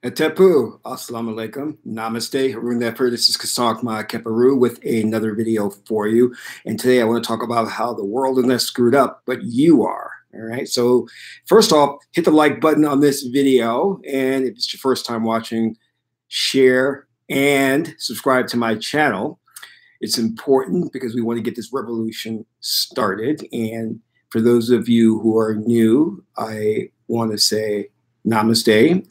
Het-Heru, Assalamu alaikum, Namaste, Harun Nefer. This is Het-Heru with another video for you. And today I want to talk about how the world isn't screwed up, but you are. All right. So first off, hit the like button on this video. And if it's your first time watching, share and subscribe to my channel. It's important because we want to get this revolution started. And for those of you who are new, I want to say Namaste.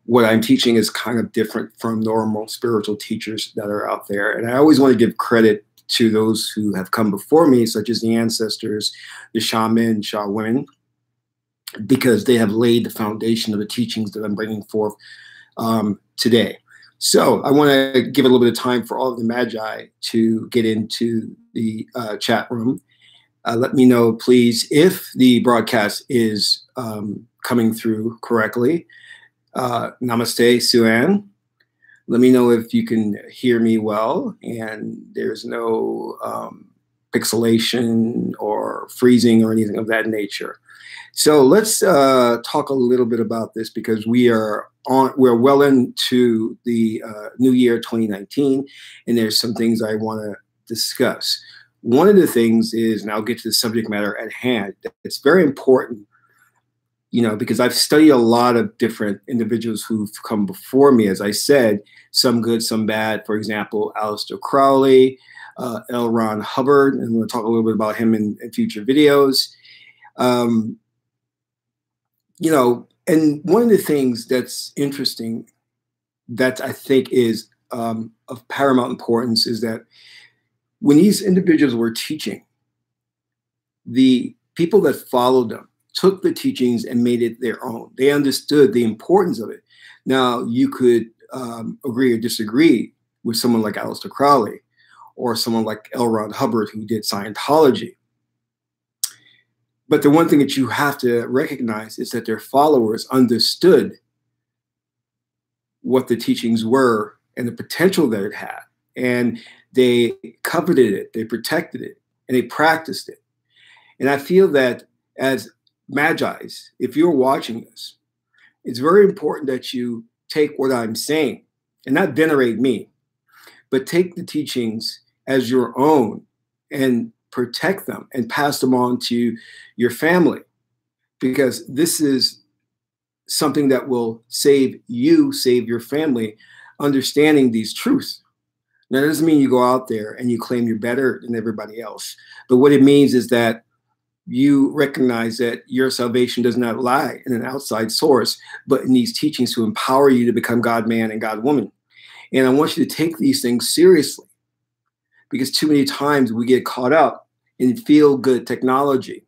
What I'm teaching is kind of different from normal spiritual teachers that are out there. And I always want to give credit to those who have come before me, such as the ancestors, the shaman, women, because they have laid the foundation of the teachings that I'm bringing forth today. So I want to give a little bit of time for all of the magi to get into the chat room. Let me know, please, if the broadcast is coming through correctly. Namaste, Suan. Let me know if you can hear me well and there's no pixelation or freezing or anything of that nature. So let's talk a little bit about this because we're well into the new year 2019, and there's some things I want to discuss. One of the things is, and I'll get to the subject matter at hand, it's very important, you know, because I've studied a lot of different individuals who've come before me, as I said, some good, some bad. For example, Aleister Crowley, L. Ron Hubbard, and we'll talk a little bit about him in future videos. You know, and one of the things that's interesting that I think is of paramount importance is that when these individuals were teaching, the people that followed them took the teachings and made it their own. They understood the importance of it. Now, you could agree or disagree with someone like Aleister Crowley or someone like L. Ron Hubbard, who did Scientology. But the one thing that you have to recognize is that their followers understood what the teachings were and the potential that it had. And they coveted it, they protected it, and they practiced it. And I feel that as Magi's, if you're watching this, it's very important that you take what I'm saying and not venerate me, but take the teachings as your own and protect them and pass them on to your family, because this is something that will save you, save your family, understanding these truths. Now, that doesn't mean you go out there and you claim you're better than everybody else, but what it means is that you recognize that your salvation does not lie in an outside source, but in these teachings to empower you to become God-man and God-woman. And I want you to take these things seriously, because too many times we get caught up in feel-good technology.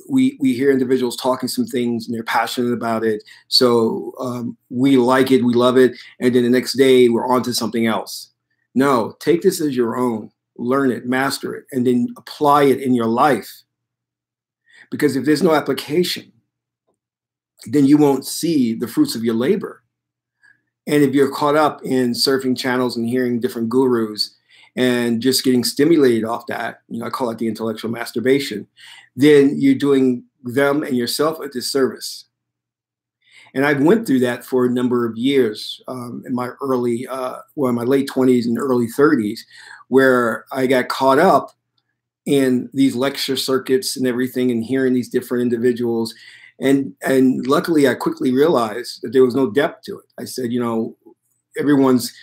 We hear individuals talking some things and they're passionate about it. So we like it, we love it, and then the next day we're on to something else. No, take this as your own. Learn it, master it, and then apply it in your life. Because if there's no application, then you won't see the fruits of your labor. And if you're caught up in surfing channels and hearing different gurus and just getting stimulated off that, you know, I call it the intellectual masturbation, then you're doing them and yourself a disservice. And I went through that for a number of years in my early, in my late 20s and early 30s, where I got caught up in these lecture circuits and everything and hearing these different individuals. And luckily, I quickly realized that there was no depth to it. I said, you know, everyone's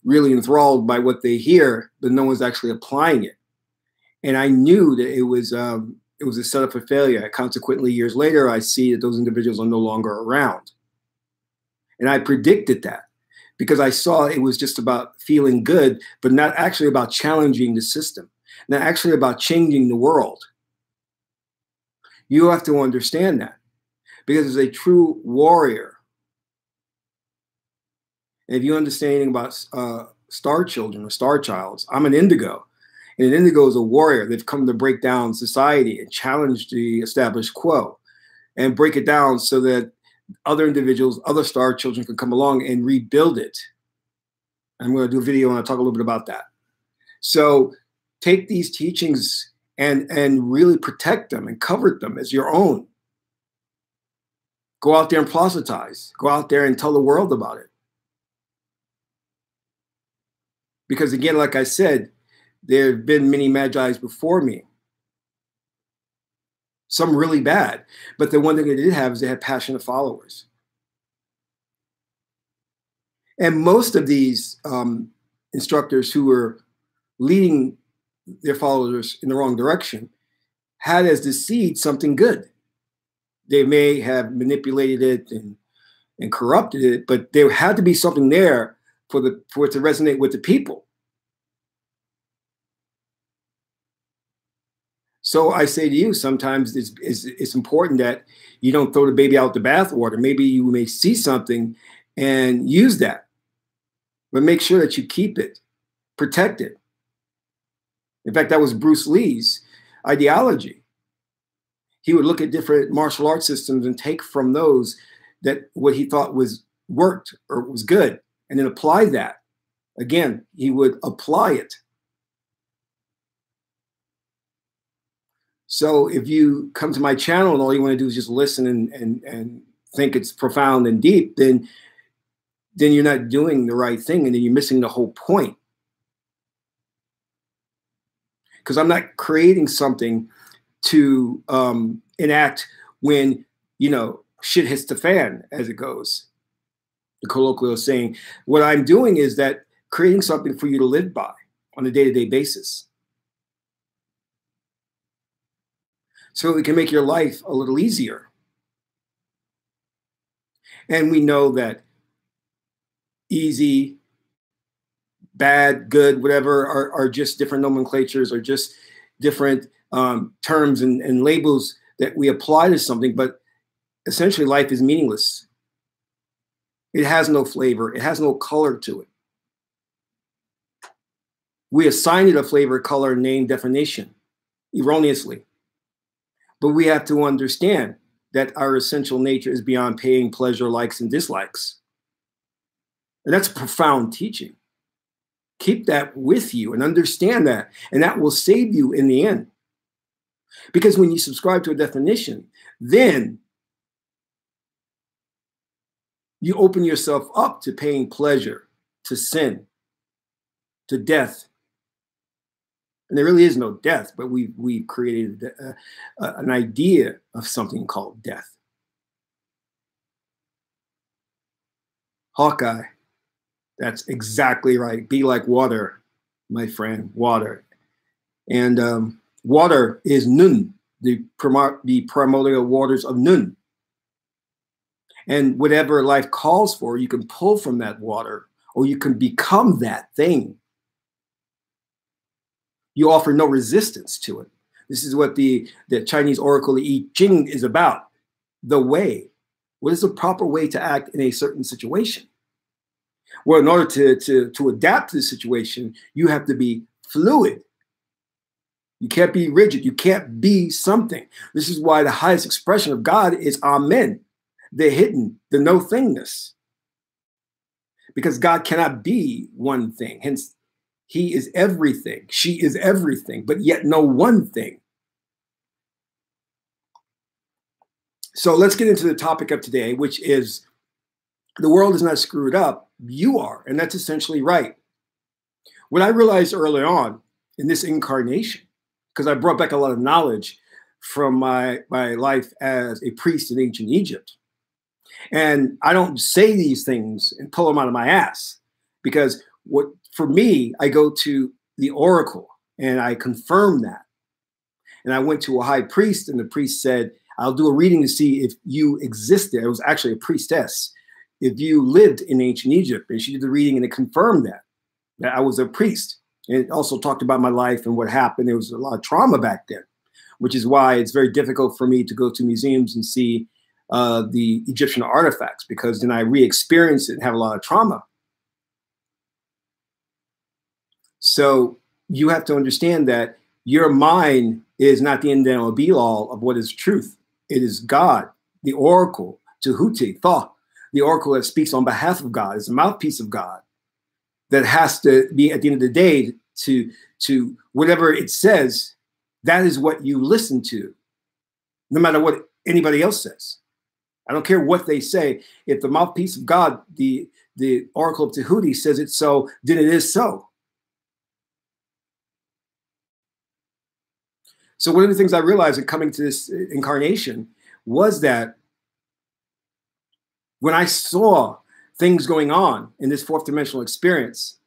really enthralled by what they hear, but no one's actually applying it. And I knew that it was a setup for failure. Consequently, years later, I see that those individuals are no longer around. And I predicted that because I saw it was just about feeling good, but not actually about challenging the system, not actually about changing the world. You have to understand that, because as a true warrior, and if you understand anything about star children or star childs, I'm an indigo. And an indigo is a warrior. They've come to break down society and challenge the established quo and break it down so that other individuals, other star children can come along and rebuild it. I'm going to do a video and I'll talk a little bit about that. So take these teachings and really protect them and cover them as your own. Go out there and proselytize. Go out there and tell the world about it. Because again, like I said, there have been many Magi's before me. Some really bad. But the one thing they did have is they had passionate followers. And most of these instructors who were leading their followers in the wrong direction had as the seed something good. They may have manipulated it and corrupted it, but there had to be something there for it to resonate with the people. So I say to you, sometimes it's important that you don't throw the baby out with the bathwater. Maybe you may see something and use that, but make sure that you keep it, protect it. In fact, that was Bruce Lee's ideology. He would look at different martial arts systems and take from those that what he thought worked or was good, and then apply that. Again, he would apply it. So if you come to my channel and all you want to do is just listen and think it's profound and deep, then you're not doing the right thing, and then you're missing the whole point. Because I'm not creating something to enact when, shit hits the fan, as it goes. The colloquial saying. What I'm doing is that creating something for you to live by on a day-to-day basis. So it can make your life a little easier. And we know that easy, bad, good, whatever are just different nomenclatures, or just different terms and labels that we apply to something. But essentially, life is meaningless. It has no flavor. It has no color to it. We assign it a flavor, color, name, definition, erroneously. But we have to understand that our essential nature is beyond pain, pleasure, likes, and dislikes. And that's profound teaching. Keep that with you and understand that, and that will save you in the end. Because when you subscribe to a definition, then you open yourself up to pain, pleasure, to sin, to death. And there really is no death, but we've created an idea of something called death. Hawkeye, that's exactly right. Be like water, my friend, water. And water is Nun, the primordial waters of Nun. And whatever life calls for, you can pull from that water, or you can become that thing. You offer no resistance to it. This is what the Chinese oracle, the I-Ching, is about. The way. What is the proper way to act in a certain situation? Well, in order to adapt to the situation, you have to be fluid. You can't be rigid. You can't be something. This is why the highest expression of God is Amen, the hidden, the no thingness. Because God cannot be one thing. Hence, He is everything. She is everything, but yet no one thing. So let's get into the topic of today, which is the world is not screwed up. You are, and that's essentially right. What I realized early on in this incarnation, because I brought back a lot of knowledge from my life as a priest in ancient Egypt. And I don't say these things and pull them out of my ass, because for me, I go to the oracle and I confirm that. And I went to a high priest, and the priest said, I'll do a reading to see if you existed. It was actually a priestess. If you lived in ancient Egypt. And she did the reading, and it confirmed that I was a priest. And it also talked about my life and what happened. There was a lot of trauma back then, which is why it's very difficult for me to go to museums and see the Egyptian artifacts, because then I re-experience it and have a lot of trauma. So you have to understand that your mind is not the end all be all of what is truth. It is God, the oracle, Tehuti, Thoth, the oracle that speaks on behalf of God, is the mouthpiece of God, that has to be, at the end of the day, to whatever it says, that is what you listen to, no matter what anybody else says. I don't care what they say. If the mouthpiece of God, the Oracle of Tahuti says it's so, then it is so. So one of the things I realized in coming to this incarnation was that when I saw things going on in this fourth dimensional experience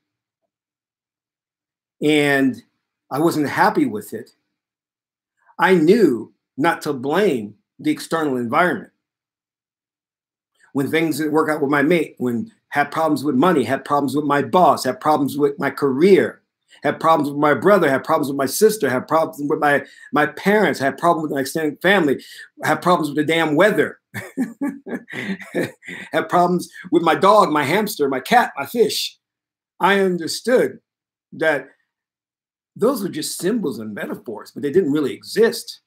and I wasn't happy with it, I knew not to blame the external environment. When things didn't work out with my mate, when had problems with money, had problems with my boss, had problems with my career, had problems with my brother, had problems with my sister, had problems with my parents, had problems with my extended family, had problems with the damn weather, had problems with my dog, my hamster, my cat, my fish. I understood that those were just symbols and metaphors, but they didn't really exist.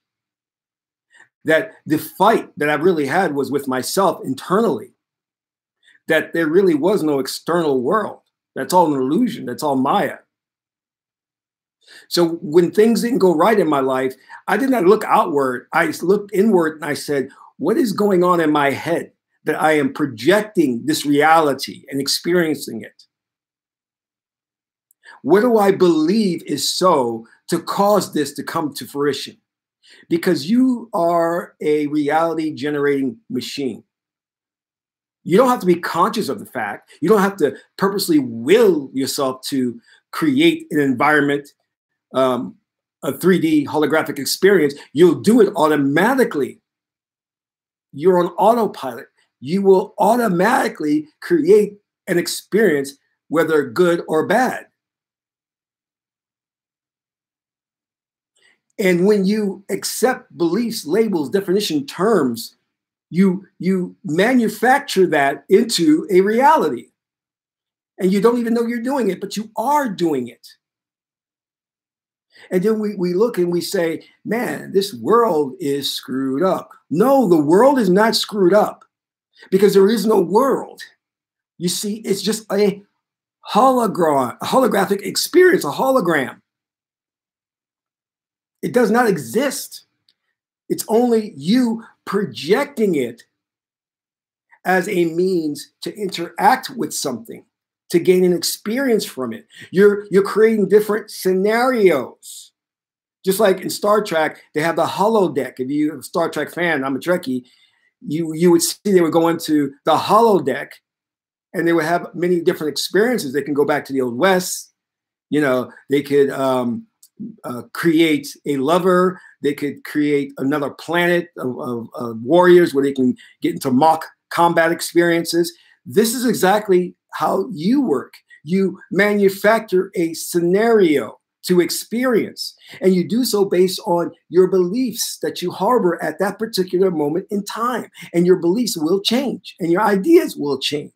That the fight that I really had was with myself internally, that there really was no external world. That's all an illusion. That's all Maya. So when things didn't go right in my life, I did not look outward. I looked inward and I said, what is going on in my head that I am projecting this reality and experiencing it? What do I believe is so to cause this to come to fruition? Because you are a reality generating machine. You don't have to be conscious of the fact. You don't have to purposely will yourself to create an environment, a 3D holographic experience. You'll do it automatically. You're on autopilot. You will automatically create an experience, whether good or bad. And when you accept beliefs, labels, definition, terms, you manufacture that into a reality. And you don't even know you're doing it, but you are doing it. And then we look and we say, man, this world is screwed up. No, the world is not screwed up because there is no world. You see, it's just a hologram, a holographic experience, a hologram. It does not exist. It's only you projecting it as a means to interact with something, to gain an experience from it. You're creating different scenarios. Just like in Star Trek, they have the holodeck. If you're a Star Trek fan, I'm a Trekkie, you would see they would go into the holodeck and they would have many different experiences. They can go back to the Old West. You know, they could create a lover. They could create another planet of warriors where they can get into mock combat experiences. This is exactly how you work. You manufacture a scenario to experience, and you do so based on your beliefs that you harbor at that particular moment in time. And your beliefs will change and your ideas will change.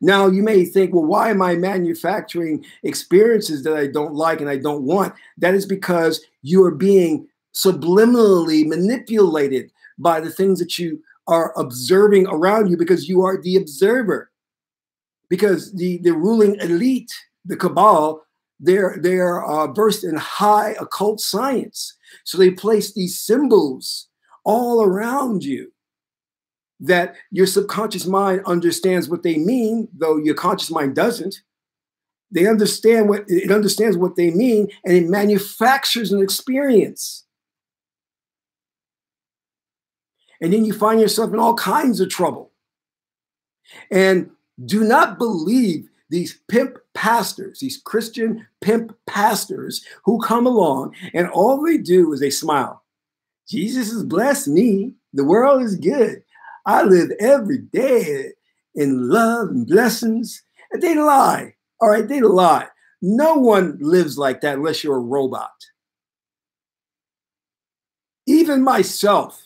Now, you may think, well, why am I manufacturing experiences that I don't like and I don't want? That is because you are being subliminally manipulated by the things that you are observing around you because you are the observer. Because the ruling elite, the cabal, they're versed in high occult science. So they place these symbols all around you that your subconscious mind understands what they mean, though your conscious mind doesn't. It understands what they mean, and it manufactures an experience. And then you find yourself in all kinds of trouble. And do not believe these pimp pastors, these Christian pimp pastors who come along and all they do is they smile. Jesus has blessed me. The world is good. I live every day in love and blessings. And they lie. All right, they lie. No one lives like that unless you're a robot. Even myself,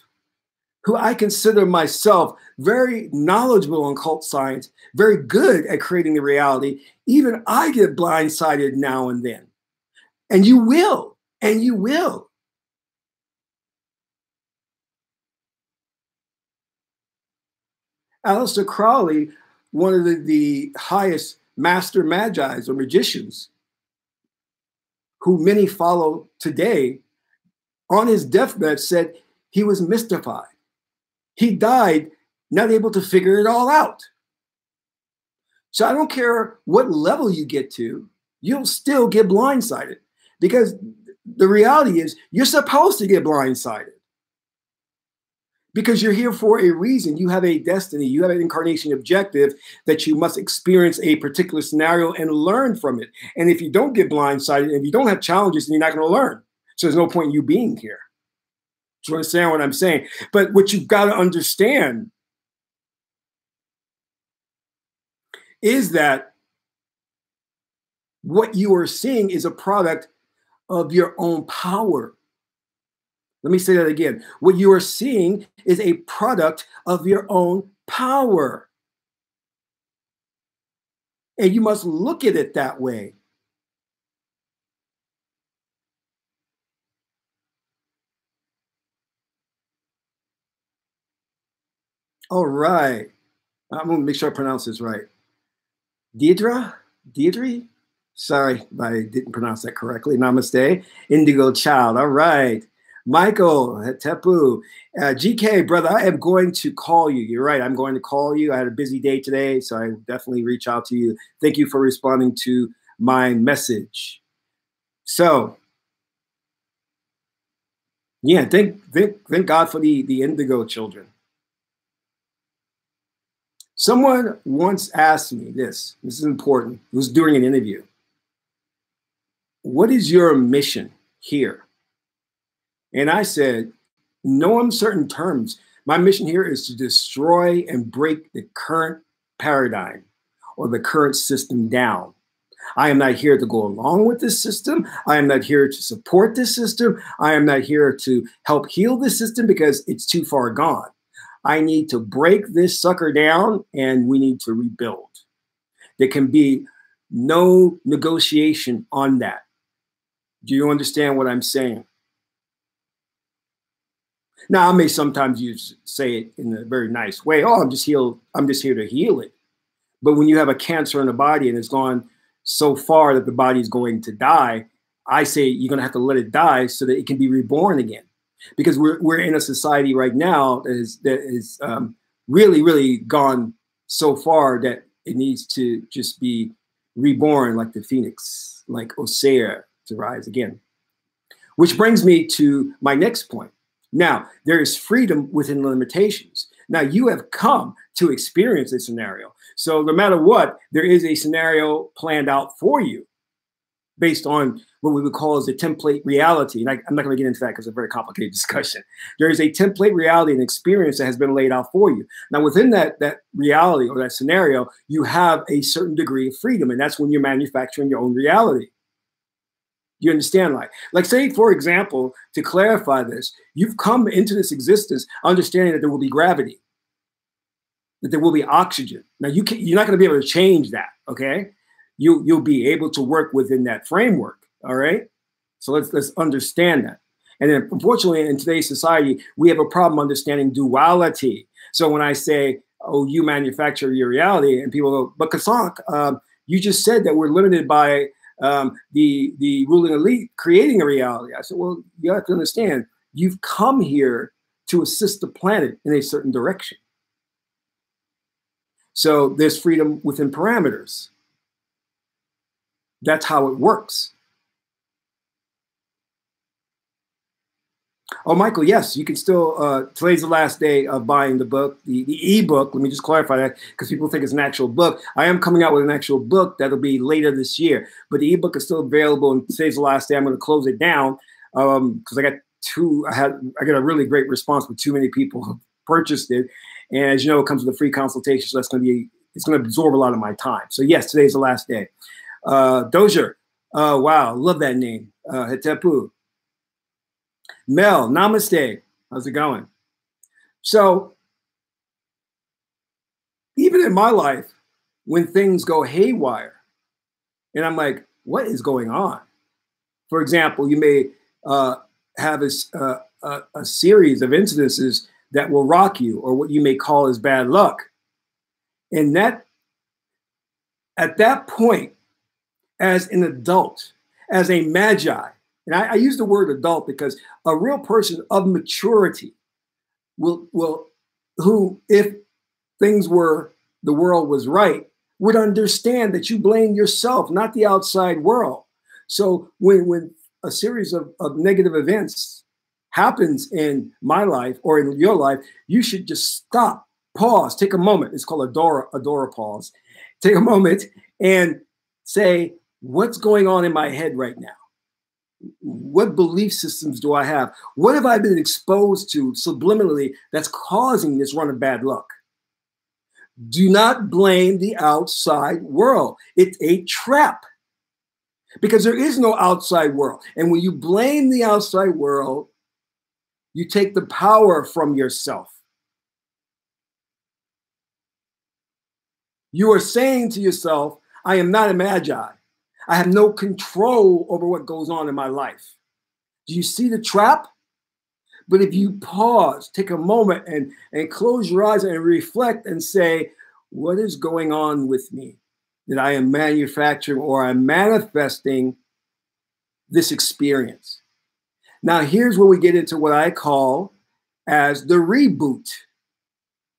who I consider myself very knowledgeable on occult science, very good at creating the reality, even I get blindsided now and then. And you will, and you will. Aleister Crowley, one of the highest master magi's or magicians, who many follow today, on his deathbed said he was mystified. He died not able to figure it all out. So I don't care what level you get to, you'll still get blindsided, because the reality is you're supposed to get blindsided because you're here for a reason. You have a destiny. You have an incarnation objective that you must experience a particular scenario and learn from it. And if you don't get blindsided, if you don't have challenges, then you're not going to learn. So there's no point in you being here. Do you understand what I'm saying? But what you've got to understand is that what you are seeing is a product of your own power. Let me say that again. What you are seeing is a product of your own power. And you must look at it that way. All right. I'm going to make sure I pronounce this right. Deidre? Sorry if I didn't pronounce that correctly. Namaste. Indigo Child. All right. Michael, Het-Heru. GK, brother, I am going to call you. You're right. I'm going to call you. I had a busy day today, so I definitely reach out to you. Thank you for responding to my message. So, yeah, thank God for the indigo children. Someone once asked me this. This is important. It was during an interview. What is your mission here? And I said, no uncertain terms. My mission here is to destroy and break the current paradigm or the current system down. I am not here to go along with this system. I am not here to support this system. I am not here to help heal this system because it's too far gone. I need to break this sucker down and we need to rebuild. There can be no negotiation on that. Do you understand what I'm saying? Now, I may sometimes say it in a very nice way. Oh, I'm just here to heal it. But when you have a cancer in the body and it's gone so far that the body is going to die, I say you're going to have to let it die so that it can be reborn again. Because we're in a society right now that is really, really gone so far that it needs to just be reborn like the phoenix, like Osea, to rise again. Which brings me to my next point. Now, there is freedom within limitations. Now, you have come to experience a scenario. So no matter what, there is a scenario planned out for you based on what we would call as a template reality. And I'm not going to get into that because it's a very complicated discussion. There is a template reality and experience that has been laid out for you. Now, within that reality or that scenario, you have a certain degree of freedom, and that's when you're manufacturing your own reality. You understand? Like say, for example, to clarify this, you've come into this existence understanding that there will be gravity, that there will be oxygen. Now, you're not going to be able to change that, okay? You'll be able to work within that framework, all right? So let's understand that. And then, unfortunately, in today's society, we have a problem understanding duality. So when I say, oh, you manufacture your reality, and people go, but Kasank, you just said that we're limited by the ruling elite creating a reality. I said, well, you have to understand, you've come here to assist the planet in a certain direction. So there's freedom within parameters. That's how it works. Oh, Michael, yes, you can still, today's the last day of buying the book, the ebook. Let me just clarify that because people think it's an actual book. I am coming out with an actual book that'll be later this year, but the ebook is still available, and today's the last day. I'm going to close it down because I got a really great response, but too many people have purchased it. And as you know, it comes with a free consultation, so it's going to absorb a lot of my time. So yes, today's the last day. Dozier, wow, love that name. Het-Heru. Mel, namaste. How's it going? So even in my life, when things go haywire, and I'm like, what is going on? For example, you may have a series of incidences that will rock you, or what you may call as bad luck. And that, at that point, as an adult, as a magi, and I use the word adult because a real person of maturity will who, if the world was right, would understand that you blame yourself, not the outside world. So when a series of negative events happens in my life or in your life, you should just stop, pause, take a moment. It's called Adora pause. Take a moment and say, what's going on in my head right now? What belief systems do I have? What have I been exposed to subliminally that's causing this run of bad luck? Do not blame the outside world. It's a trap because there is no outside world. And when you blame the outside world, you take the power from yourself. You are saying to yourself, I am not a magi. I have no control over what goes on in my life. Do you see the trap? But if you pause, take a moment and close your eyes and reflect and say, what is going on with me that I am manufacturing or I'm manifesting this experience? Now, here's where we get into what I call as the reboot.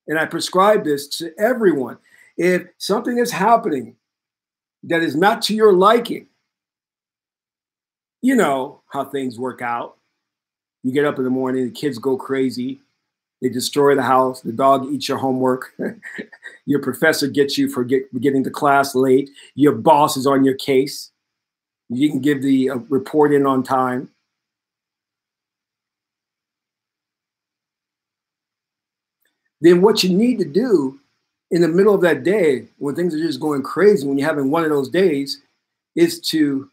And I prescribe this to everyone. If something is happening that is not to your liking, you know how things work out. You get up in the morning, the kids go crazy. They destroy the house. The dog eats your homework. Your professor gets you for getting to class late. Your boss is on your case. You can give the report in on time. Then what you need to do in the middle of that day, when things are just going crazy, when you're having one of those days, is to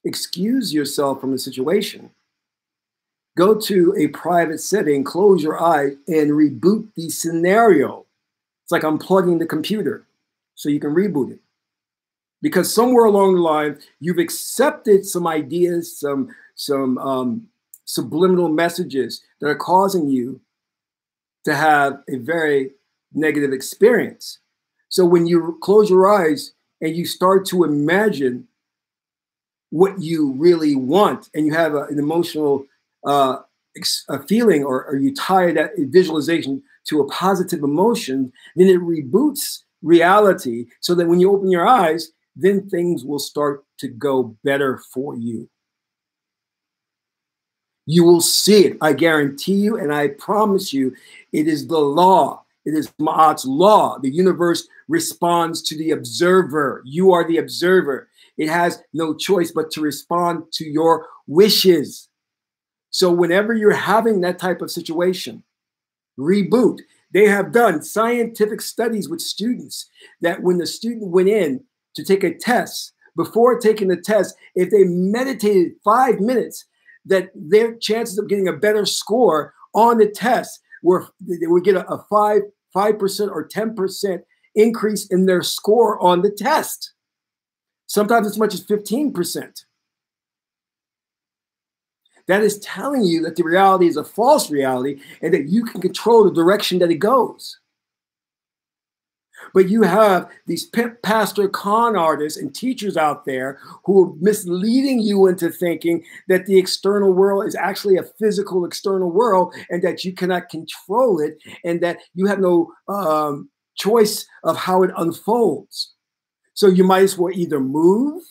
excuse yourself from the situation. Go to a private setting, close your eyes, and reboot the scenario. It's like unplugging the computer so you can reboot it. Because somewhere along the line, you've accepted some ideas, some subliminal messages that are causing you to have a very negative experience. So when you close your eyes and you start to imagine what you really want, and you have an emotional a feeling, or you tie that visualization to a positive emotion, then it reboots reality so that when you open your eyes, then things will start to go better for you. You will see it. I guarantee you, and I promise you, it is the law. It is Ma'at's law. The universe responds to the observer. You are the observer. It has no choice but to respond to your wishes. So whenever you're having that type of situation, reboot. They have done scientific studies with students that when the student went in to take a test, before taking the test, if they meditated 5 minutes, that their chances of getting a better score on the test they would get a 5% or 10% increase in their score on the test. Sometimes as much as 15%. That is telling you that the reality is a false reality and that you can control the direction that it goes. But you have these pimp, pastor, con artists and teachers out there who are misleading you into thinking that the external world is actually a physical external world and that you cannot control it and that you have no choice of how it unfolds. So you might as well either move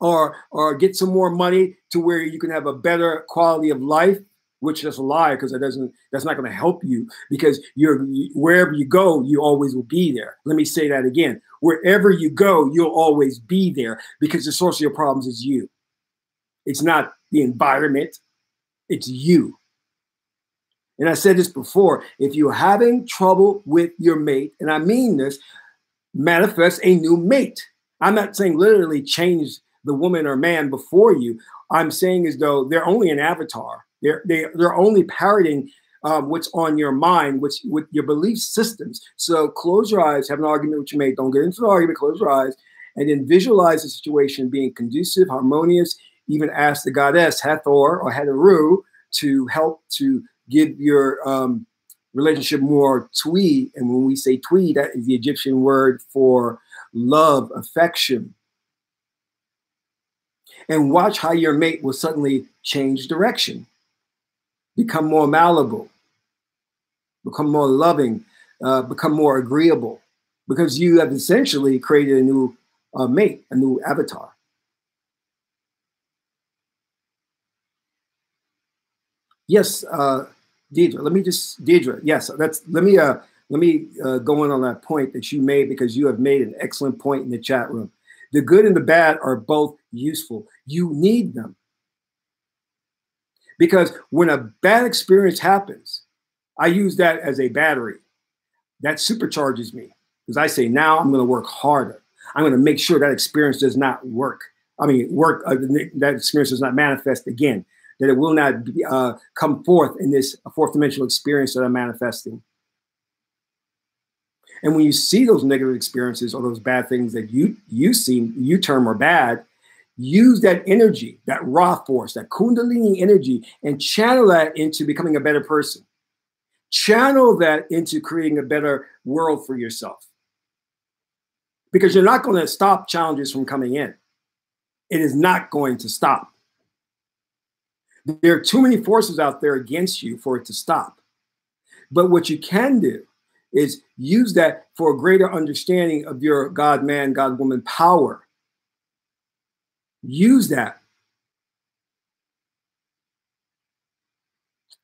or get some more money to where you can have a better quality of life, which is a lie because that's not going to help you because wherever you go, you always will be there. Let me say that again. Wherever you go, you'll always be there because the source of your problems is you. It's not the environment, it's you. And I said this before, if you're having trouble with your mate, and I mean this, manifest a new mate. I'm not saying literally change the woman or man before you. I'm saying as though they're only an avatar. They're only parroting what's on your mind, with your belief systems. So close your eyes, have an argument with your mate. Don't get into the argument, close your eyes, and then visualize the situation being conducive, harmonious. Even ask the goddess Het-Heru or Het-Heru to help to give your relationship more twee. And when we say twee, that is the Egyptian word for love, affection. And watch how your mate will suddenly change direction, become more malleable, become more loving, become more agreeable, because you have essentially created a new mate, a new avatar. Yes, Deidre. Deidre. Yes, let me go in on that point that you made, because you have made an excellent point in the chat room. The good and the bad are both useful. You need them, because when a bad experience happens, I use that as a battery that supercharges me, because I say, now I'm going to work harder. I'm going to make sure that experience does not work. That experience does not manifest again, that it will not come forth in this fourth dimensional experience that I'm manifesting. And when you see those negative experiences or those bad things that you term are bad, use that energy, that raw force, that kundalini energy, and channel that into becoming a better person. Channel that into creating a better world for yourself. Because you're not going to stop challenges from coming in. It is not going to stop. There are too many forces out there against you for it to stop. But what you can do is use that for a greater understanding of your God man, God woman power. Use that.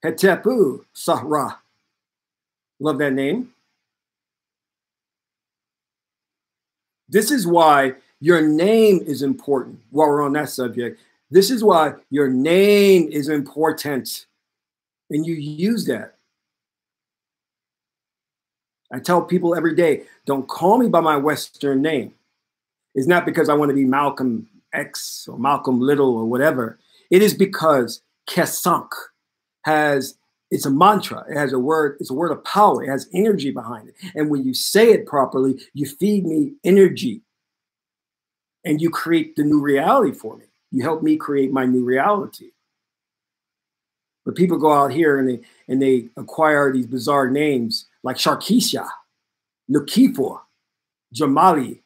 Het-Heru, Sahra. Love that name. This is why your name is important. While we're on that subject, this is why your name is important. And you use that. I tell people every day, don't call me by my Western name. It's not because I want to be Malcolm X or Malcolm Little or whatever. It is because Kesank it's a mantra. It has a word, it's a word of power. It has energy behind it. And when you say it properly, you feed me energy and you create the new reality for me. You help me create my new reality. But people go out here and they acquire these bizarre names like Sharkeisha, Lukifor, Jamali.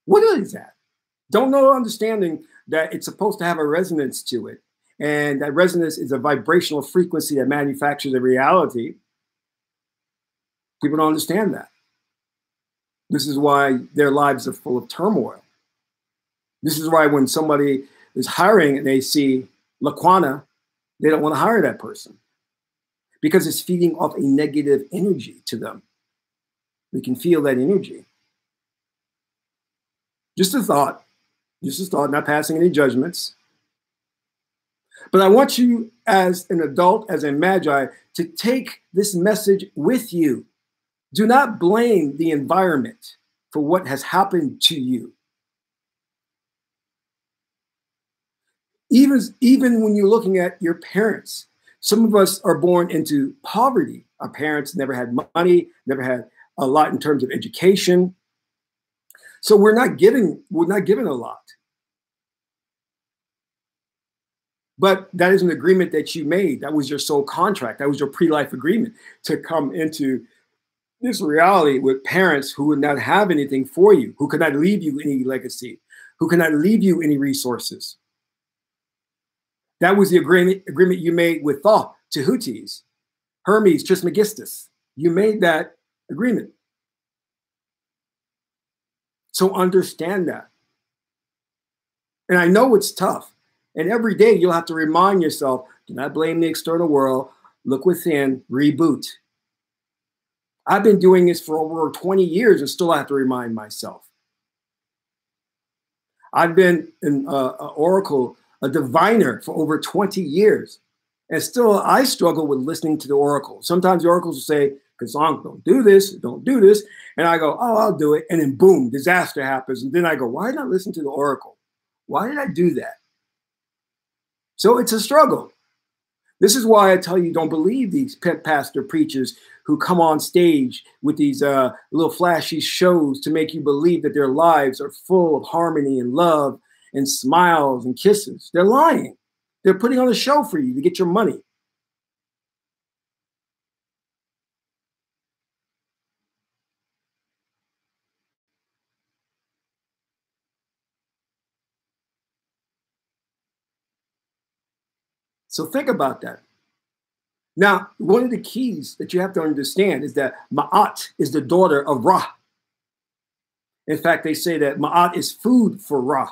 What is that? Don't know understanding that it's supposed to have a resonance to it. And that resonance is a vibrational frequency that manufactures a reality. People don't understand that. This is why their lives are full of turmoil. This is why when somebody is hiring and they see Laquana, they don't want to hire that person, because it's feeding off a negative energy to them. They can feel that energy. Just a thought, not passing any judgments. But I want you as an adult, as a magi, to take this message with you. Do not blame the environment for what has happened to you. Even when you're looking at your parents, some of us are born into poverty. Our parents never had money, never had a lot in terms of education. So we're not given a lot. But that is an agreement that you made. That was your soul contract. That was your pre-life agreement to come into this reality with parents who would not have anything for you, who could not leave you any legacy, who could not leave you any resources. That was the agreement you made with Thoth, Tehuttis, Hermes, Trismegistus. You made that agreement. So understand that. And I know it's tough. And every day you'll have to remind yourself, do not blame the external world, look within, reboot. I've been doing this for over 20 years and still have to remind myself. I've been an oracle, a diviner for over 20 years. And still I struggle with listening to the oracle. Sometimes the oracles will say, Kasong, don't do this, don't do this. And I go, oh, I'll do it. And then boom, disaster happens. And then I go, why did I listen to the oracle? Why did I do that? So it's a struggle. This is why I tell you, don't believe these pimp pastor preachers who come on stage with these little flashy shows to make you believe that their lives are full of harmony and love and smiles and kisses. They're lying. They're putting on a show for you to get your money. So think about that. Now, one of the keys that you have to understand is that Ma'at is the daughter of Ra. In fact, they say that Ma'at is food for Ra.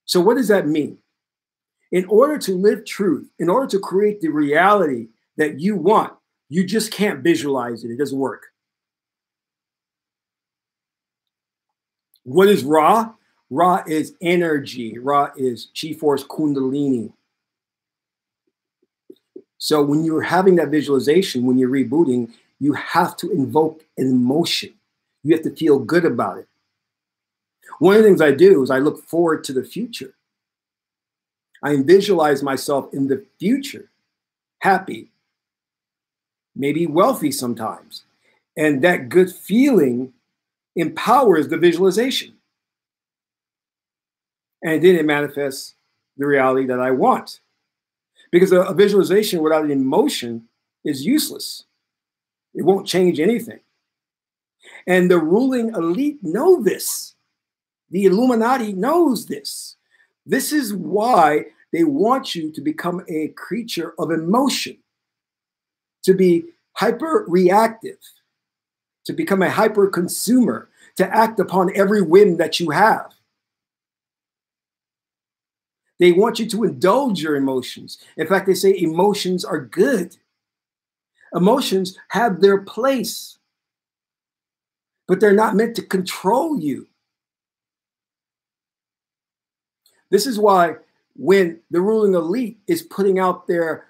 So what does that mean? In order to live truth, in order to create the reality that you want, you just can't visualize it. It doesn't work. What is Ra? Ra is energy. Ra is Chi Force Kundalini. So when you're having that visualization, when you're rebooting, you have to invoke an emotion. You have to feel good about it. One of the things I do is I look forward to the future. I visualize myself in the future, happy, maybe wealthy sometimes. And that good feeling empowers the visualization. And then it manifests the reality that I want. Because a visualization without an emotion is useless. It won't change anything. And the ruling elite know this. The Illuminati knows this. This is why they want you to become a creature of emotion, to be hyper reactive, to become a hyper consumer, to act upon every whim that you have. They want you to indulge your emotions. In fact, they say emotions are good. Emotions have their place, but they're not meant to control you. This is why when the ruling elite is putting out their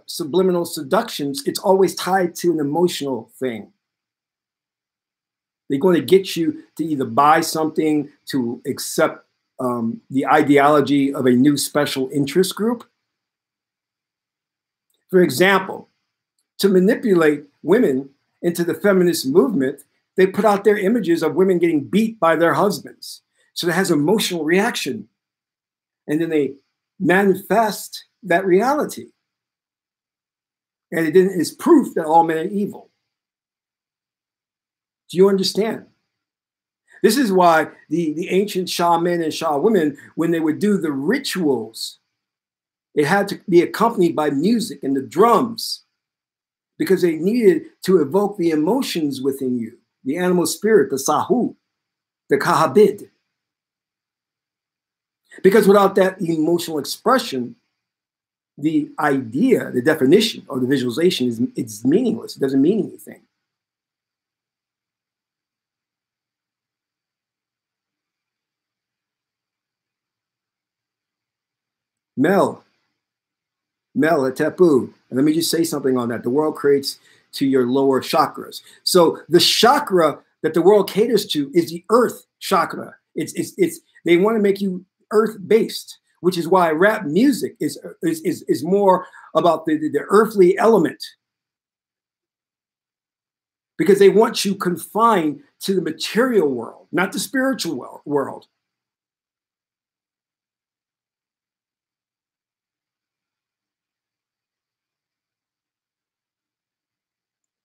subliminal seductions, it's always tied to an emotional thing. They're going to get you to either buy something, to accept the ideology of a new special interest group. For example, to manipulate women into the feminist movement, they put out their images of women getting beat by their husbands. So it has emotional reaction. And then they manifest that reality. And it is proof that all men are evil. Do you understand? This is why the ancient shaman and Sha women, when they would do the rituals, it had to be accompanied by music and the drums, because they needed to evoke the emotions within you, the animal spirit, the sahu, the kahabid. Because without that emotional expression, the idea, the definition, or the visualization it's meaningless. It doesn't mean anything. Mel, Het-Heru. And let me just say something on that. The world creates to your lower chakras. So the chakra that the world caters to is the earth chakra. They want to make you earth-based, which is why rap music is more about the earthly element. Because they want you confined to the material world, not the spiritual world.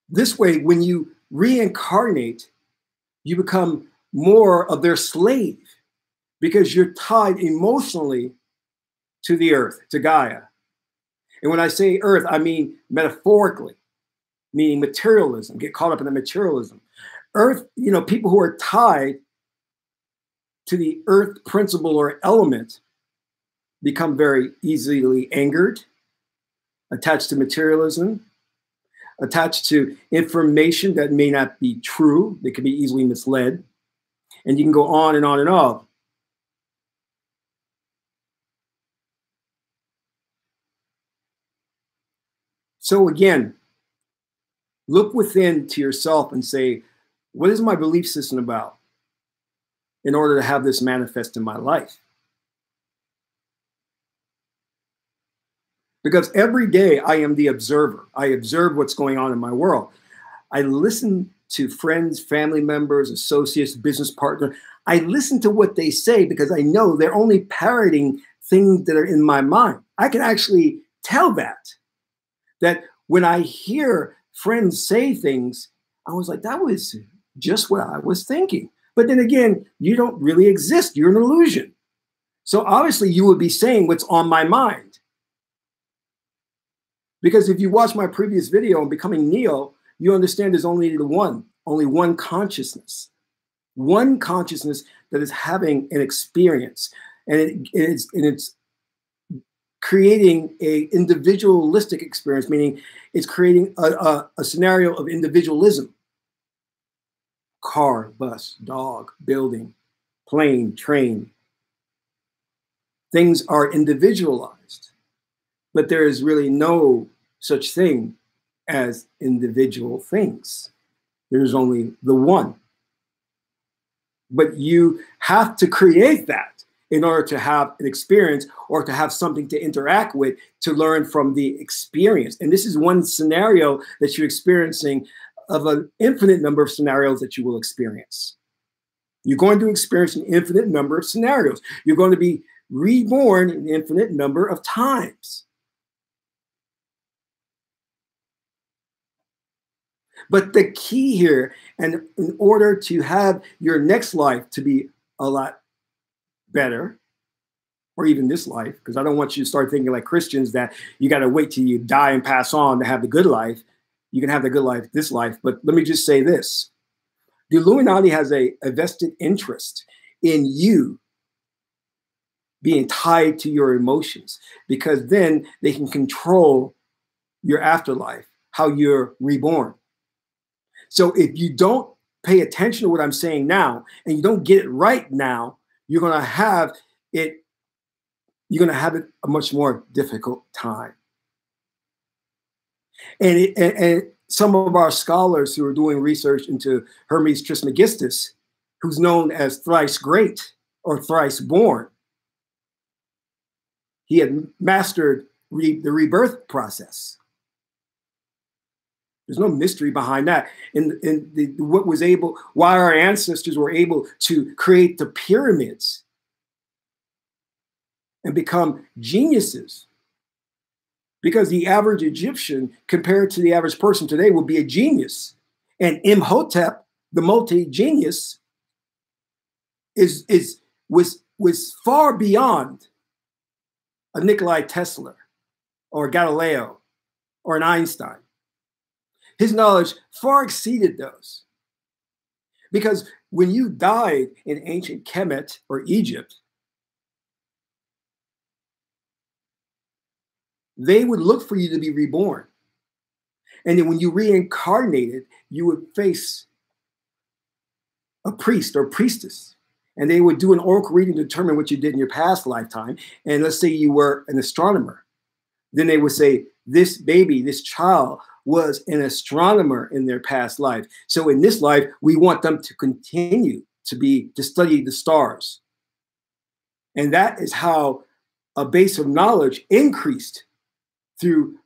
This way, when you reincarnate, you become more of their slave because you're tied emotionally to the earth, to Gaia. And when I say earth, I mean metaphorically, meaning materialism, get caught up in the materialism. Earth, people who are tied to the earth principle or element become very easily angered, attached to materialism, attached to information that may not be true. They can be easily misled. And you can go on and on and on. So again, look within to yourself and say, what is my belief system about in order to have this manifest in my life? Because every day I am the observer. I observe what's going on in my world. I listen to friends, family members, associates, business partners. I listen to what they say because I know they're only parroting things that are in my mind. I can actually tell that when I hear friends say things, I was like, that was just what I was thinking. But then again, you don't really exist. You're an illusion. So obviously you would be saying what's on my mind. Because if you watch my previous video on becoming Neo, you understand there's only one consciousness. One consciousness that is having an experience. And it's creating a individualistic experience, meaning it's creating a scenario of individualism. Car, bus, dog, building, plane, train. Things are individualized, but there is really no such thing as individual things. There's only the one. But you have to create that in order to have an experience or to have something to interact with, to learn from the experience. And this is one scenario that you're experiencing of an infinite number of scenarios that you will experience. You're going to experience an infinite number of scenarios. You're going to be reborn an infinite number of times. But the key here, and in order to have your next life to be a lot better, or even this life, because I don't want you to start thinking like Christians that you got to wait till you die and pass on to have the good life. You can have the good life this life. But let me just say this. The Illuminati has a vested interest in you being tied to your emotions, because then they can control your afterlife, how you're reborn. So if you don't pay attention to what I'm saying now, and you don't get it right now, you're going to have it a much more difficult time. And some of our scholars who are doing research into Hermes Trismegistus, who's known as thrice great or thrice born, he had mastered the rebirth process. There's no mystery behind that. Why our ancestors were able to create the pyramids and become geniuses. Because the average Egyptian, compared to the average person today, will be a genius. And Imhotep, the multi-genius, was far beyond a Nikola Tesla or Galileo or an Einstein. His knowledge far exceeded those. Because when you died in ancient Kemet or Egypt, they would look for you to be reborn. And then when you reincarnated, you would face a priest or priestess. And they would do an oracle reading to determine what you did in your past lifetime. And let's say you were an astronomer. Then they would say, this baby, this child was an astronomer in their past life. So in this life, we want them to continue to study the stars. And that is how a base of knowledge increased through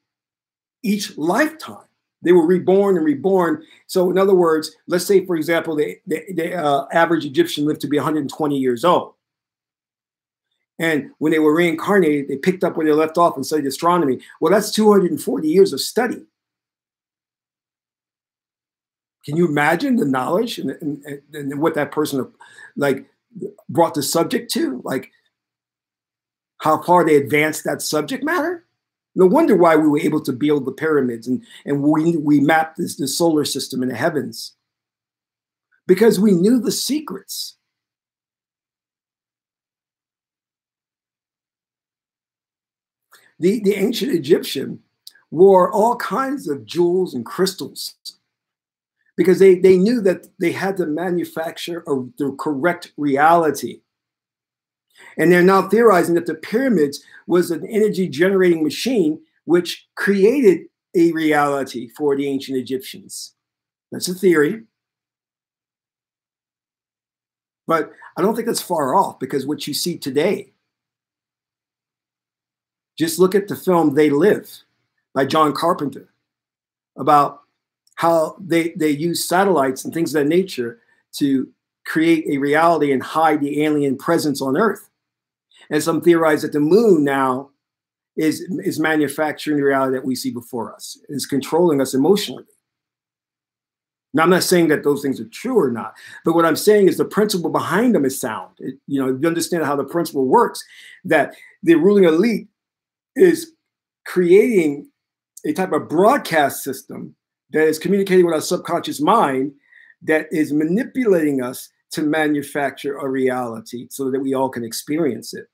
each lifetime. They were reborn and reborn. So in other words, let's say, for example, the average Egyptian lived to be 120 years old. And when they were reincarnated, they picked up where they left off and studied astronomy. Well, that's 240 years of study. Can you imagine the knowledge and what that person brought the subject to? Like how far they advanced that subject matter? No wonder why we were able to build the pyramids and we mapped the solar system in the heavens. Because we knew the secrets. The ancient Egyptian wore all kinds of jewels and crystals because they knew that they had to manufacture the correct reality. And they're now theorizing that the pyramids was an energy generating machine which created a reality for the ancient Egyptians. That's a theory. But I don't think that's far off, because what you see today, just look at the film They Live by John Carpenter about how they use satellites and things of that nature to create a reality and hide the alien presence on Earth. And some theorize that the moon now is manufacturing the reality that we see before us. It's controlling us emotionally. Now, I'm not saying that those things are true or not, but what I'm saying is the principle behind them is sound. You understand how the principle works, that the ruling elite is creating a type of broadcast system that is communicating with our subconscious mind that is manipulating us to manufacture a reality so that we all can experience it.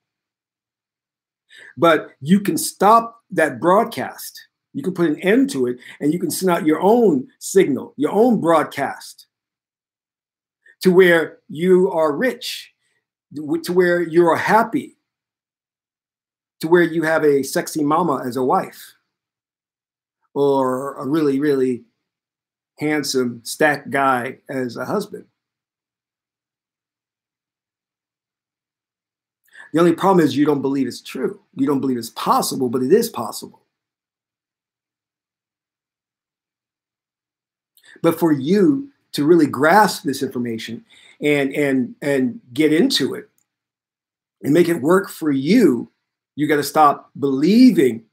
But you can stop that broadcast. You can put an end to it, and you can send out your own signal, your own broadcast, to where you are rich, to where you are happy, to where you have a sexy mama as a wife, or a really, really handsome, stacked guy as a husband. The only problem is you don't believe it's true. You don't believe it's possible, but it is possible. But for you to really grasp this information and get into it and make it work for you, you got to stop believing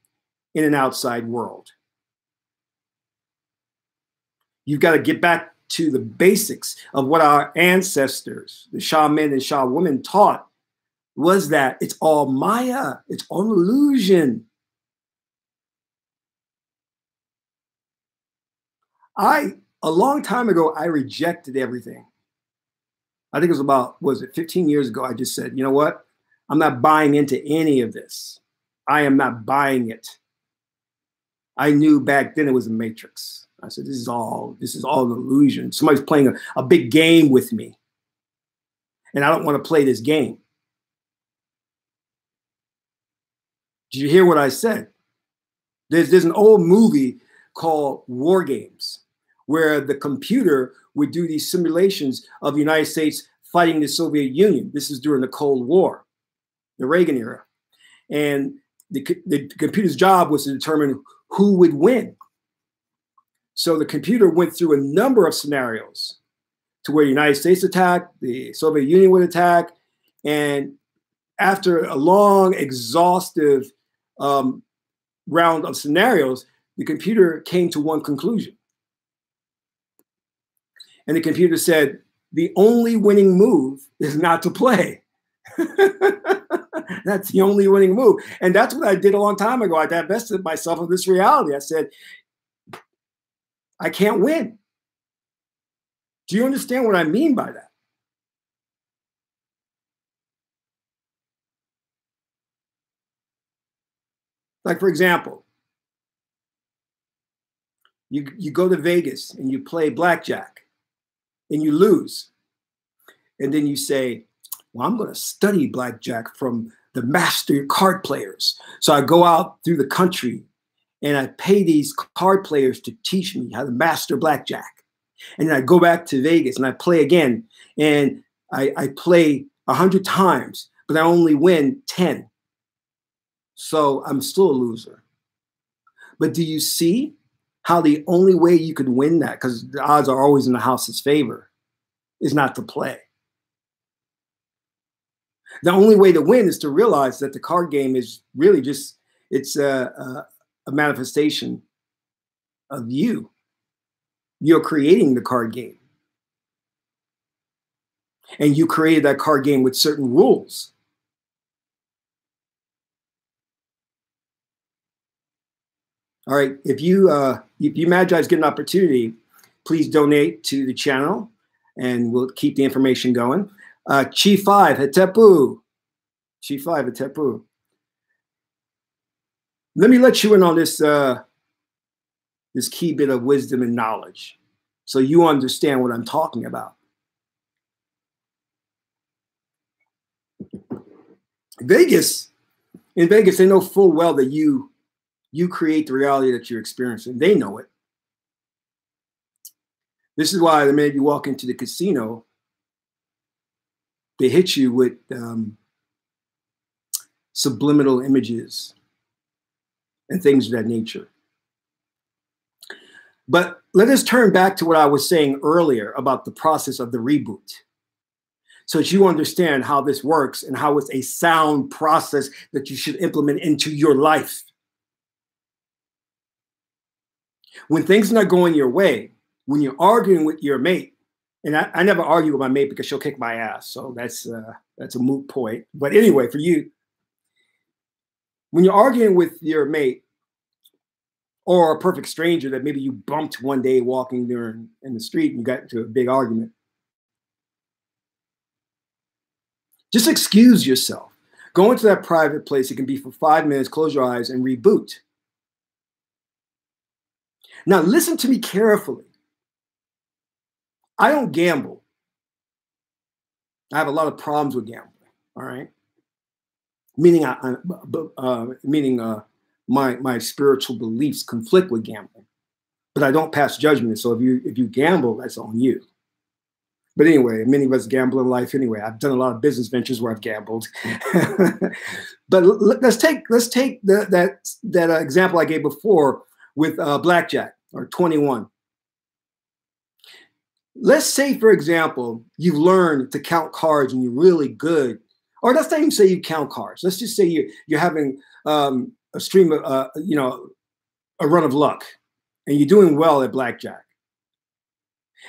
in an outside world. You've got to get back to the basics of what our ancestors, the shaman and shawomen, taught, was that it's all Maya, it's all illusion. A long time ago, I rejected everything. I think it was about, 15 years ago, I just said, you know what? I'm not buying into any of this. I am not buying it. I knew back then it was a matrix. I said, this is all an illusion. Somebody's playing a big game with me. And I don't want to play this game. Did you hear what I said? There's an old movie called War Games, where the computer would do these simulations of the United States fighting the Soviet Union. This is during the Cold War, the Reagan era. And the computer's job was to determine who would win. So the computer went through a number of scenarios to where the United States attacked, the Soviet Union would attack. And after a long, exhaustive round of scenarios, the computer came to one conclusion. And the computer said, the only winning move is not to play. That's the only winning move. And that's what I did a long time ago. I divested myself of this reality. I said, I can't win. Do you understand what I mean by that? Like, for example, you go to Vegas and you play blackjack and you lose. And then you say, well, I'm going to study blackjack from the master card players. So I go out through the country and I pay these card players to teach me how to master blackjack. And then I go back to Vegas and I play again. And I play 100 times, but I only win 10. So I'm still a loser. But do you see how the only way you could win that, because the odds are always in the house's favor, is not to play? The only way to win is to realize that the card game is really just, it's a manifestation of you. You're creating the card game. And you created that card game with certain rules. All right, if you Magi's get an opportunity, please donate to the channel and we'll keep the information going. Chi 5, Het-Heru. Chi 5, Het-Heru. Let me let you in on this, this key bit of wisdom and knowledge so you understand what I'm talking about. In Vegas, they know full well that you create the reality that you're experiencing. They know it. This is why the minute you walk into the casino, they hit you with subliminal images and things of that nature. But let us turn back to what I was saying earlier about the process of the reboot, so that you understand how this works and how it's a sound process that you should implement into your life. When things are not going your way, when you're arguing with your mate, and I never argue with my mate because she'll kick my ass, so that's a moot point. But anyway, for you, when you're arguing with your mate or a perfect stranger that maybe you bumped one day walking there in the street and you got into a big argument. Just excuse yourself. Go into that private place. It can be for 5 minutes, close your eyes and reboot. Now, listen to me carefully. I don't gamble. I have a lot of problems with gambling, all right? Meaning, my spiritual beliefs conflict with gambling, but I don't pass judgment. So if you gamble, that's on you. But anyway, many of us gamble in life anyway. I've done a lot of business ventures where I've gambled. But let's take that example I gave before with blackjack or 21. Let's say, for example, you've learned to count cards and you're really good. Or let's not even say you count cards. Let's just say you're having a stream of, a run of luck, and you're doing well at blackjack.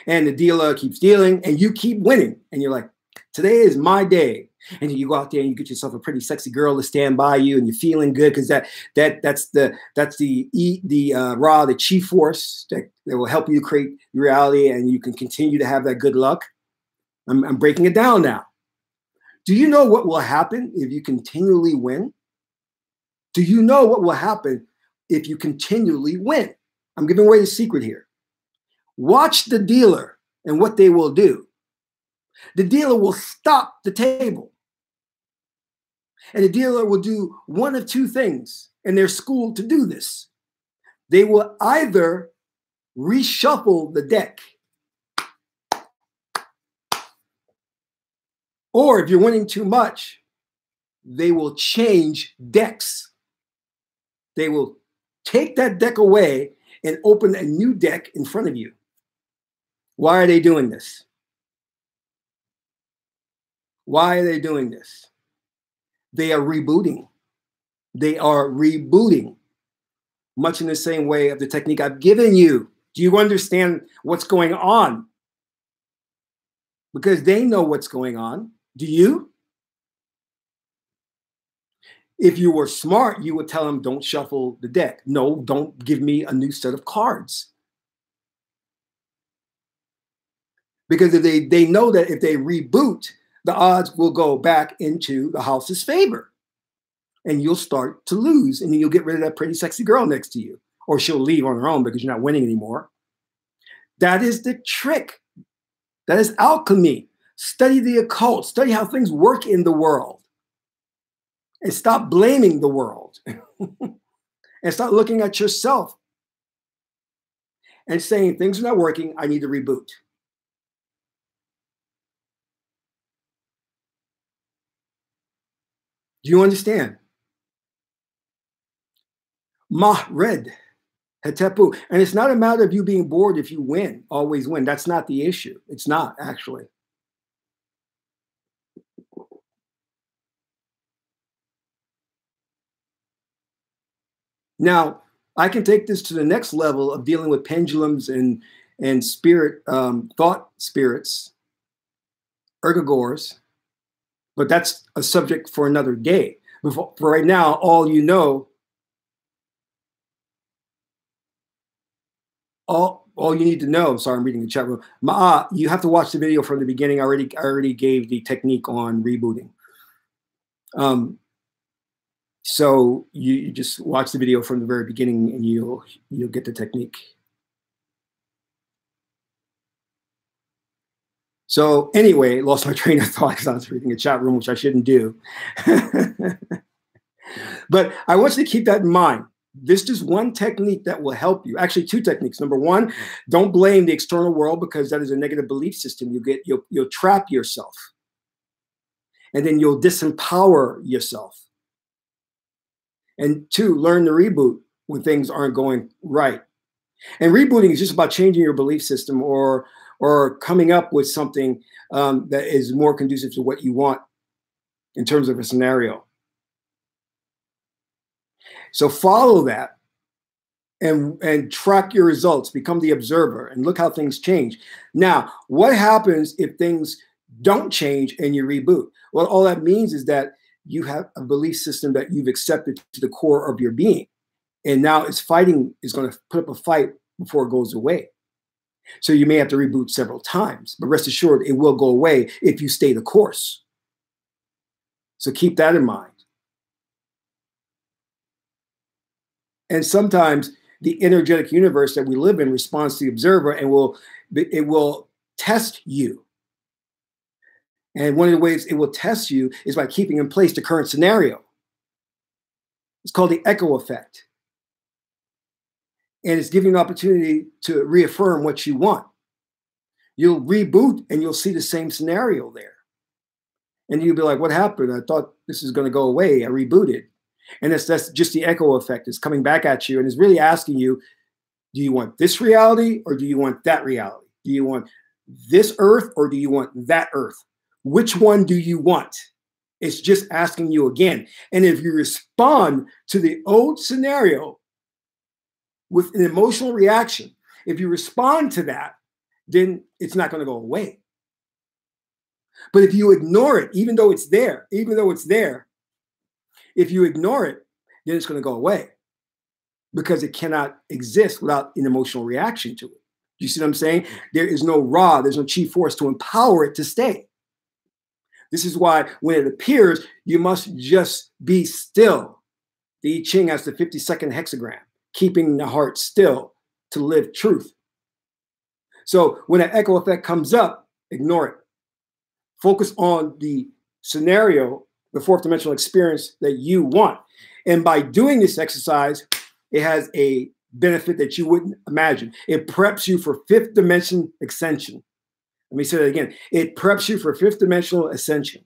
And the dealer keeps dealing, and you keep winning. And you're like, today is my day. And then you go out there and you get yourself a pretty sexy girl to stand by you, and you're feeling good because that's the chi force that will help you create reality, and you can continue to have that good luck. I'm breaking it down now. Do you know what will happen if you continually win? Do you know what will happen if you continually win? I'm giving away the secret here. Watch the dealer and what they will do. The dealer will stop the table. And the dealer will do one of two things, and they're schooled to do this. They will either reshuffle the deck, or if you're winning too much, they will change decks. They will take that deck away and open a new deck in front of you. Why are they doing this? Why are they doing this? They are rebooting. They are rebooting, much in the same way of the technique I've given you. Do you understand what's going on? Because they know what's going on. Do you? If you were smart, you would tell them, don't shuffle the deck. No, don't give me a new set of cards. Because if they know that if they reboot, the odds will go back into the house's favor. And you'll start to lose. And then you'll get rid of that pretty sexy girl next to you. Or she'll leave on her own because you're not winning anymore. That is the trick. That is alchemy. Study the occult. Study how things work in the world. And stop blaming the world. And start looking at yourself. And saying, things are not working. I need to reboot. Do you understand? Red, Het-Heru. And it's not a matter of you being bored if you win, always win. That's not the issue. It's not, actually. Now, I can take this to the next level of dealing with pendulums and spirit, thought spirits, ergogores. But that's a subject for another day. For right now, all you need to know, sorry, I'm reading the chat room. You have to watch the video from the beginning. I already gave the technique on rebooting. So you just watch the video from the very beginning and you'll get the technique. So anyway, lost my train of thought because I was reading a chat room, which I shouldn't do. But I want you to keep that in mind. This is one technique that will help you. Actually, two techniques. Number one, don't blame the external world because that is a negative belief system. You'll trap yourself. And then you'll disempower yourself. And two, learn to reboot when things aren't going right. And rebooting is just about changing your belief system or coming up with something that is more conducive to what you want in terms of a scenario. So follow that and track your results, become the observer, and look how things change. Now, what happens if things don't change and you reboot? Well, all that means is that you have a belief system that you've accepted to the core of your being. And now it's fighting, is going to put up a fight before it goes away. So you may have to reboot several times, but rest assured it will go away if you stay the course. So keep that in mind. And sometimes the energetic universe that we live in responds to the observer, and it will test you. And one of the ways it will test you is by keeping in place the current scenario. It's called the echo effect. And it's giving you an opportunity to reaffirm what you want. You'll reboot and you'll see the same scenario there. And you'll be like, what happened? I thought this is going to go away. I rebooted. And that's just the echo effect. It's coming back at you and it's really asking you, do you want this reality or do you want that reality? Do you want this earth or do you want that earth? Which one do you want? It's just asking you again. And if you respond to the old scenario with an emotional reaction, if you respond to that, then it's not going to go away. But if you ignore it, even though it's there, if you ignore it, then it's going to go away because it cannot exist without an emotional reaction to it. You see what I'm saying? There is no Ra, there's no chi force to empower it to stay. This is why when it appears, you must just be still. The I-Ching has the 52nd hexagram, keeping the heart still to live truth. So when an echo effect comes up, ignore it. Focus on the scenario, the fourth dimensional experience that you want. And by doing this exercise, it has a benefit that you wouldn't imagine. It preps you for fifth dimension ascension. Let me say that again. It preps you for fifth dimensional ascension.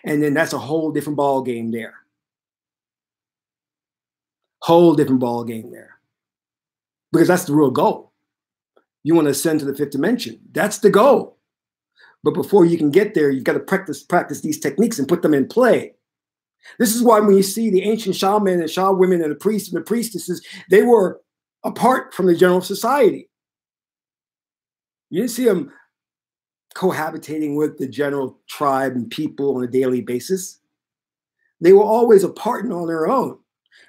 And then that's a whole different ball game there. Whole different ball game there. Because that's the real goal. You want to ascend to the fifth dimension. That's the goal. But before you can get there, you've got to practice these techniques and put them in play. This is why when you see the ancient shaman and shaman women and the priests and the priestesses, they were apart from the general society. You didn't see them cohabitating with the general tribe and people on a daily basis. They were always apart and on their own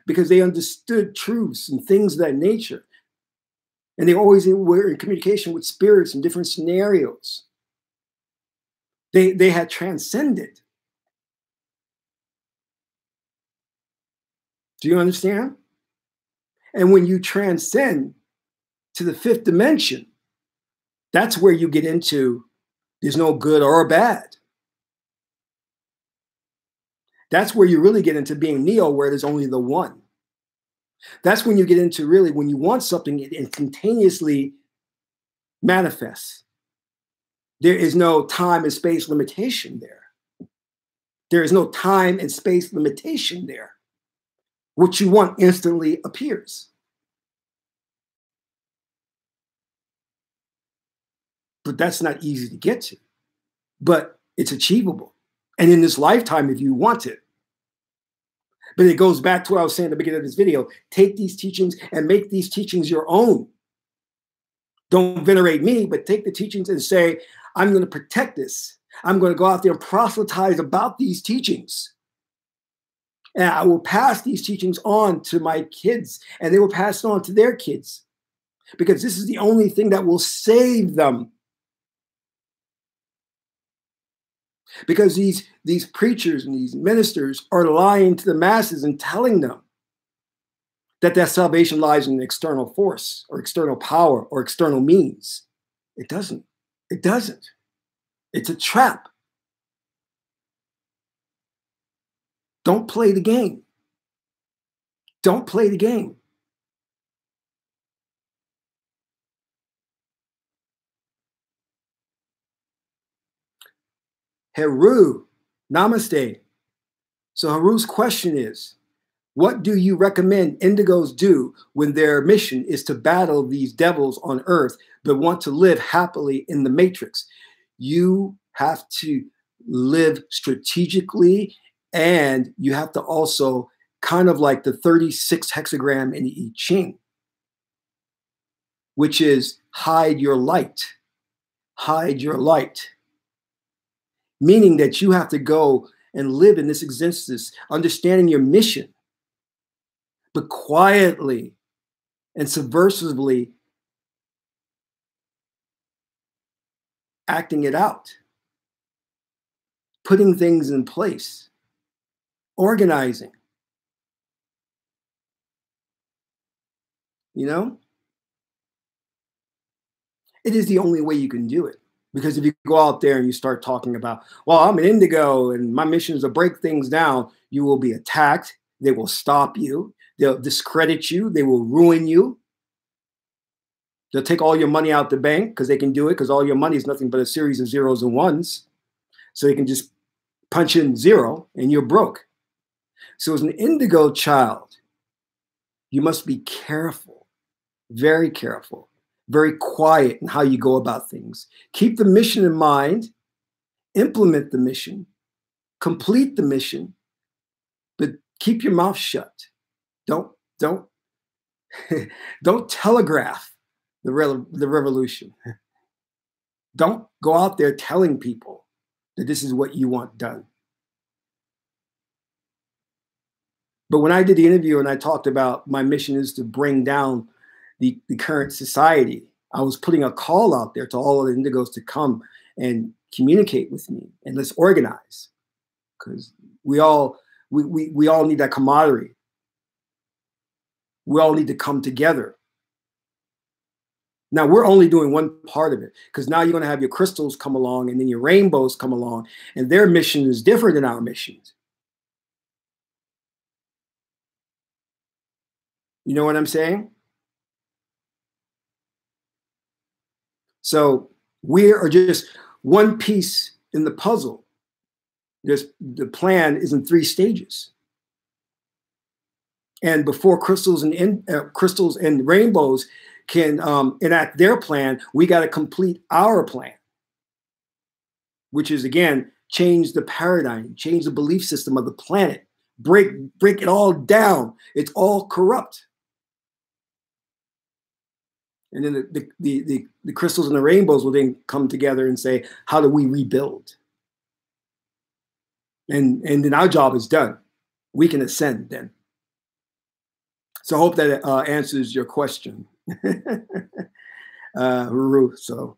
because they understood truths and things of that nature. And they always were in communication with spirits in different scenarios. They had transcended. Do you understand? And when you transcend to the fifth dimension, that's where you get into there's no good or bad. That's where you really get into being Neo, where there's only the one. That's when you get into really, when you want something, it instantaneously manifests. There is no time and space limitation there. There is no time and space limitation there. What you want instantly appears. But that's not easy to get to. But it's achievable. And in this lifetime, if you want it. But it goes back to what I was saying at the beginning of this video. Take these teachings and make these teachings your own. Don't venerate me, but take the teachings and say, I'm going to protect this. I'm going to go out there and proselytize about these teachings. And I will pass these teachings on to my kids, and they will pass it on to their kids. Because this is the only thing that will save them. Because these preachers and these ministers are lying to the masses and telling them that their salvation lies in an external force or external power or external means. It doesn't. It doesn't. It's a trap. Don't play the game. Don't play the game. Het-Heru, namaste. So Heru's question is, what do you recommend indigos do when their mission is to battle these devils on earth, but want to live happily in the matrix? You have to live strategically, and you have to also kind of like the 36 hexagram in the I-Ching, which is hide your light. Hide your light. Meaning that you have to go and live in this existence, understanding your mission. but quietly and subversively acting it out, putting things in place, organizing. You know, it is the only way you can do it. Because if you go out there and you start talking about, well, I'm an indigo and my mission is to break things down, you will be attacked. They will stop you. They'll discredit you. They will ruin you. They'll take all your money out the bank because they can do it, because all your money is nothing but a series of zeros and ones. So they can just punch in zero and you're broke. So as an indigo child, you must be careful, very careful, very quiet in how you go about things. Keep the mission in mind, implement the mission, complete the mission, but keep your mouth shut. Don't don't telegraph the revolution. Don't go out there telling people that this is what you want done. But when I did the interview and I talked about my mission is to bring down the current society, I was putting a call out there to all of the indigos to come and communicate with me and let's organize, because we all need that camaraderie. We all need to come together. Now we're only doing one part of it, because now you're going to have your crystals come along and then your rainbows come along, and their mission is different than our missions. You know what I'm saying? So we are just one piece in the puzzle. The plan is in 3 stages. And before crystals and rainbows can enact their plan, we got to complete our plan, which is, again, change the paradigm, change the belief system of the planet, break it all down. It's all corrupt. And then the crystals and the rainbows will then come together and say, how do we rebuild? And then our job is done. We can ascend then. So I hope that answers your question, Ruru. So,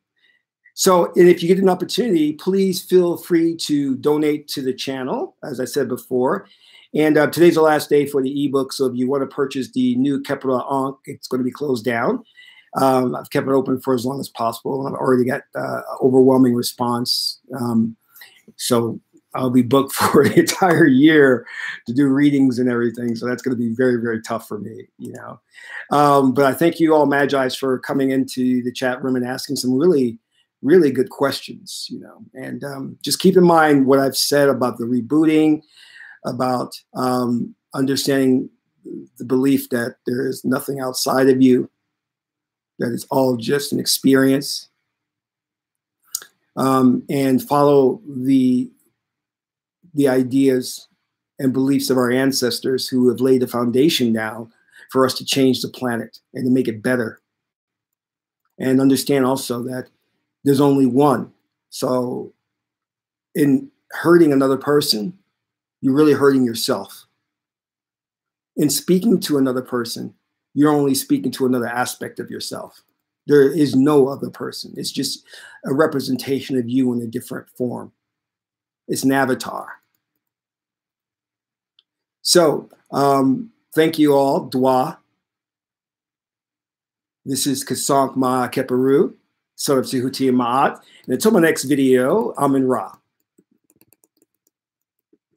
and if you get an opportunity, please feel free to donate to the channel, as I said before. And today's the last day for the ebook. So if you want to purchase the new Chakra, it's going to be closed down. I've kept it open for as long as possible. I've already got overwhelming response. So I'll be booked for an entire year to do readings and everything. So that's going to be very, very tough for me, you know. But I thank you all, Magi's, for coming into the chat room and asking some really, really good questions, you know. And just keep in mind what I've said about the rebooting, about understanding the belief that there is nothing outside of you, that it's all just an experience, and follow the ideas and beliefs of our ancestors who have laid the foundation down for us to change the planet and to make it better. And understand also that there's only one. So in hurting another person, you're really hurting yourself. In speaking to another person, you're only speaking to another aspect of yourself. There is no other person. It's just a representation of you in a different form. It's an avatar. So thank you all. Dwa. This is Kasank Ma Keperu, Sort of Sihuti Ma'at. And until my next video, I'm in Ra.